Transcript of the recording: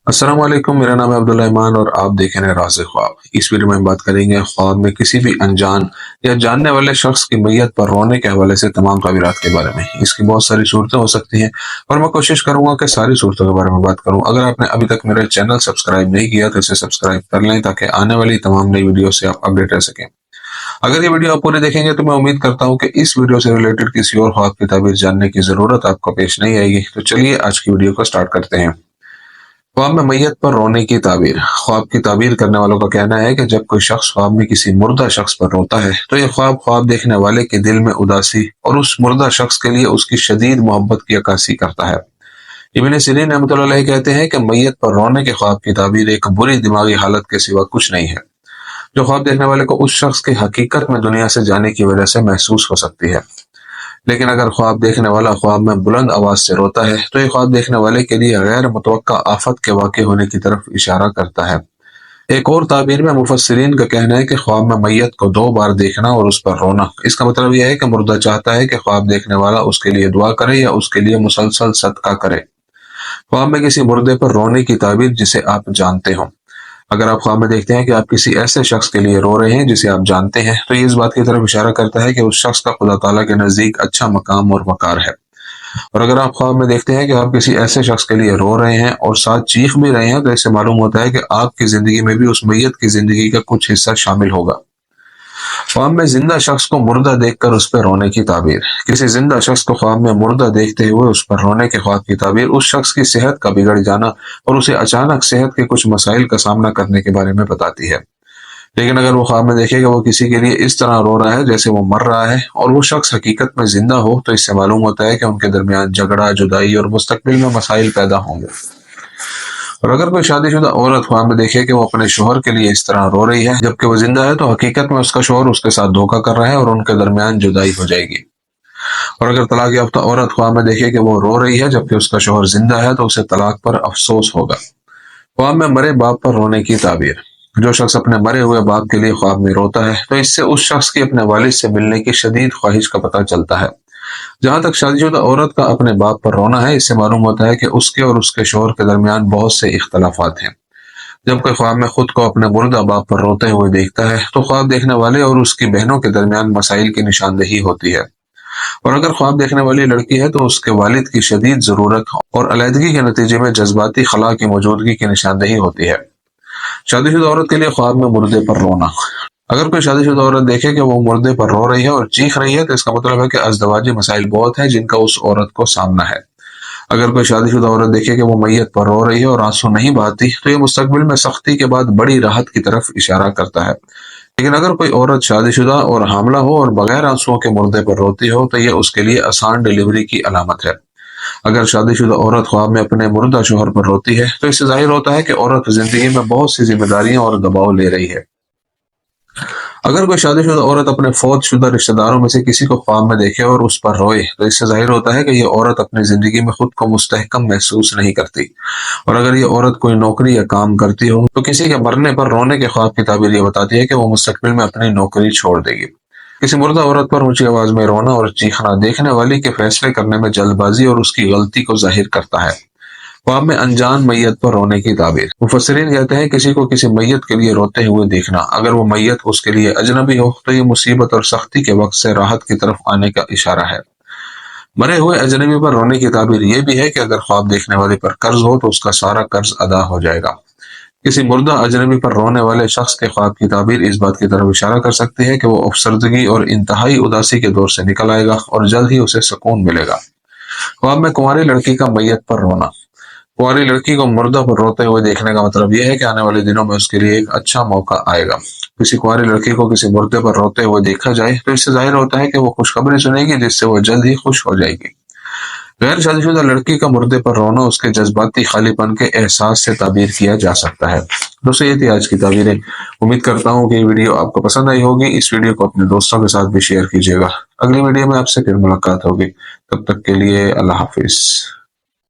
अस्सलाम वालेकुम। मेरा नाम है अब्दुल्ला ईमान और आप देख रहे हैं राज़ ख्वाब। इस वीडियो में हम बात करेंगे ख्वाब में किसी भी अनजान या जानने वाले शख्स की मैयत पर रोने के हवाले से तमाम ताबीरात के बारे में। इसकी बहुत सारी सूरतें हो सकती हैं और मैं कोशिश करूंगा कि सारी सूरतों के बारे में बात करूं। अगर आपने अभी तक मेरा चैनल सब्सक्राइब नहीं किया तो इसे सब्सक्राइब कर लें ताकि आने वाली तमाम नई वीडियो से आप अपडेट रह सकें। अगर ये वीडियो आप पूरी देखेंगे तो मैं उम्मीद करता हूँ कि इस वीडियो से रिलेटेड किसी और ख्वाब की ताबीर जानने की जरूरत आपको पेश नहीं आएगी। तो चलिए आज की वीडियो को स्टार्ट करते हैं। ख्वाब में मैयत पर रोने की ताबीर। ख्वाब की ताबीर करने वालों का कहना है कि जब कोई शख्स ख्वाब में किसी मुर्दा शख्स पर रोता है तो यह ख्वाब देखने वाले के दिल में उदासी और उस मुर्दा शख्स के लिए उसकी शदीद मोहब्बत की अक्कासी करता है। इब्न सीरीन रहमतुल्लाह अलैह कहते हैं कि मैयत पर रोने के ख्वाब की ताबीर एक बुरी दिमागी हालत के सिवा कुछ नहीं है, जो ख्वाब देखने वाले को उस शख्स के हकीकत में दुनिया से जाने की वजह से महसूस हो सकती है। लेकिन अगर ख्वाब देखने वाला ख्वाब में बुलंद आवाज से रोता है तो ये ख्वाब देखने वाले के लिए गैर मुतवक्का आफत के वाक़ होने की तरफ इशारा करता है। एक और ताबीर में मुफस्सिरीन का कहना है कि ख्वाब में मैयत को 2 बार देखना और उस पर रोना। इसका मतलब यह है कि मुर्दा चाहता है कि ख्वाब देखने वाला उसके लिए दुआ करे या उसके लिए मुसलसल सदका करे। ख्वाब में किसी मुर्दे पर रोने की ताबीर जिसे आप जानते हो। अगर आप ख्वाब में देखते हैं कि आप किसी ऐसे शख्स के लिए रो रहे हैं जिसे आप जानते हैं तो ये इस बात की तरफ इशारा करता है कि उस शख्स का खुदा ताला के नजदीक अच्छा मकाम और वकार है। और अगर आप ख्वाब में देखते हैं कि आप किसी ऐसे शख्स के लिए रो रहे हैं और साथ चीख भी रहे हैं तो इससे मालूम होता है कि आपकी जिंदगी में भी उस मैयत की जिंदगी का कुछ हिस्सा शामिल होगा। ख्वाब में जिंदा शख्स को मुर्दा देखकर उस पर रोने की ताबीर। किसी जिंदा शख्स को ख्वाब में मुर्दा देखते हुए उस पर रोने के ख्वाब की ताबीर उस शख्स की सेहत का बिगड़ जाना और उसे अचानक सेहत के कुछ मसाइल का सामना करने के बारे में बताती है। लेकिन अगर वो ख्वाब में देखे कि वो किसी के लिए इस तरह रो रहा है जैसे वो मर रहा है और वो शख्स हकीकत में जिंदा हो तो इससे मालूम होता है कि उनके दरमियान झगड़ा, जुदाई और मुस्तकबिल में मसाइल पैदा होंगे। और अगर कोई शादीशुदा औरत ख्वाब में देखे कि वो अपने शोहर के लिए इस तरह रो रही है जबकि वो जिंदा है तो हकीकत में उसका शोहर उसके साथ धोखा कर रहा है और उनके दरमियान जुदाई हो जाएगी। और अगर तलाक याफ्ता औरत ख्वाब में देखे कि वो रो रही है जबकि उसका शोहर जिंदा है तो उसे तलाक पर अफसोस होगा। ख्वाब में मरे बाप पर रोने की ताबीर। जो शख्स अपने मरे हुए बाप के लिए ख्वाब में रोता है तो इससे उस शख्स की अपने वालिद से मिलने की शदीद ख्वाहिश का पता चलता है। जहां तक शादीशुदा औरत का अपने बाप पर रोना है, इससे मालूम होता है कि उसके और उसके शोहर के दरमियान बहुत से इख्तलाफात हैं। जब कोई ख्वाब में खुद को अपने मुर्दा बाप पर रोते हुए देखता है तो ख्वाब देखने वाले और उसकी बहनों के दरमियान मसाइल की निशानदेही होती है। और अगर ख्वाब देखने वाली लड़की है तो उसके वालिद की शदीद जरूरत और अलहदगी के नतीजे में जज्बाती खला की मौजूदगी की निशानदेही होती है। शादीशुदा औरत के लिए ख्वाब में मुर्दे पर रोना। अगर कोई शादीशुदा औरत देखे कि वो मुर्दे पर रो रही है और चीख रही है तो इसका मतलब है कि अज़दवाजी मसाइल बहुत है जिनका उस औरत को सामना है। अगर कोई शादीशुदा औरत देखे कि वो मैयत पर रो रही है और आंसू नहीं बहाती तो ये मुस्तकबिल में सख्ती के बाद बड़ी राहत की तरफ इशारा करता है। लेकिन अगर कोई औरत शादीशुदा और हामला हो और बगैर आंसुओं के मुर्दे पर रोती हो तो ये उसके लिए आसान डिलीवरी की अलामत है। अगर शादीशुदा औरत ख्वाब में अपने मुर्दा शोहर पर रोती है तो इससे जाहिर होता है कि औरत जिंदगी में बहुत सी जिम्मेदारियां और दबाव ले रही है। अगर कोई शादीशुदा औरत अपने फौतशुदा रिश्तेदारों में से किसी को ख्वाब में देखे और उस पर रोए तो इससे जाहिर होता है कि ये औरत अपनी जिंदगी में खुद को मुस्तहकम महसूस नहीं करती। और अगर ये औरत कोई नौकरी या काम करती हो तो किसी के मरने पर रोने के ख्वाब की ताबीर ये बताती है कि वो मुस्तकबिल में अपनी नौकरी छोड़ देगी। किसी मुर्दा औरत पर ऊंची आवाज में रोना और चीखना देखने वाली के फैसले करने में जल्दबाजी और उसकी गलती को जाहिर करता है। ख्वाब में अनजान मैयत पर रोने की ताबीर। मुफस्सिरीन कहते हैं किसी को किसी मैयत के लिए रोते हुए देखना, अगर वो मैयत उसके लिए अजनबी हो तो ये मुसीबत और सख्ती के वक्त से राहत की तरफ आने का इशारा है। मरे हुए अजनबी पर रोने की ताबीर यह भी है कि अगर ख्वाब देखने वाले पर कर्ज हो तो उसका सारा कर्ज अदा हो जाएगा। किसी मुर्दा अजनबी पर रोने वाले शख्स के ख्वाब की ताबीर इस बात की तरफ इशारा कर सकती है कि वो अफसरदगी और इंतहाई उदासी के दौर से निकल आएगा और जल्द ही उसे सुकून मिलेगा। ख्वाब में कुंवारी लड़की का मैयत पर रोना। कुंवारी लड़की को मुर्दा पर रोते हुए देखने का मतलब यह है कि आने वाले दिनों में उसके लिए एक अच्छा मौका आएगा। किसी कुंवारी लड़की को किसी मुर्दे पर रोते हुए देखा जाए तो इससे जाहिर होता है कि वो खुशखबरी सुनेगी जिससे वो जल्द ही खुश हो जाएगी। गैर शादीशुदा लड़की का मुर्दे पर रोना उसके जज्बाती खालीपन के एहसास से ताबीर किया जा सकता है। दोस्तों ये थी आज की ताबीरें। उम्मीद करता हूँ कि ये वीडियो आपको पसंद आई होगी। इस वीडियो को अपने दोस्तों के साथ भी शेयर कीजिएगा। अगली वीडियो में आपसे फिर मुलाकात होगी। तब तक के लिए अल्लाह हाफिज।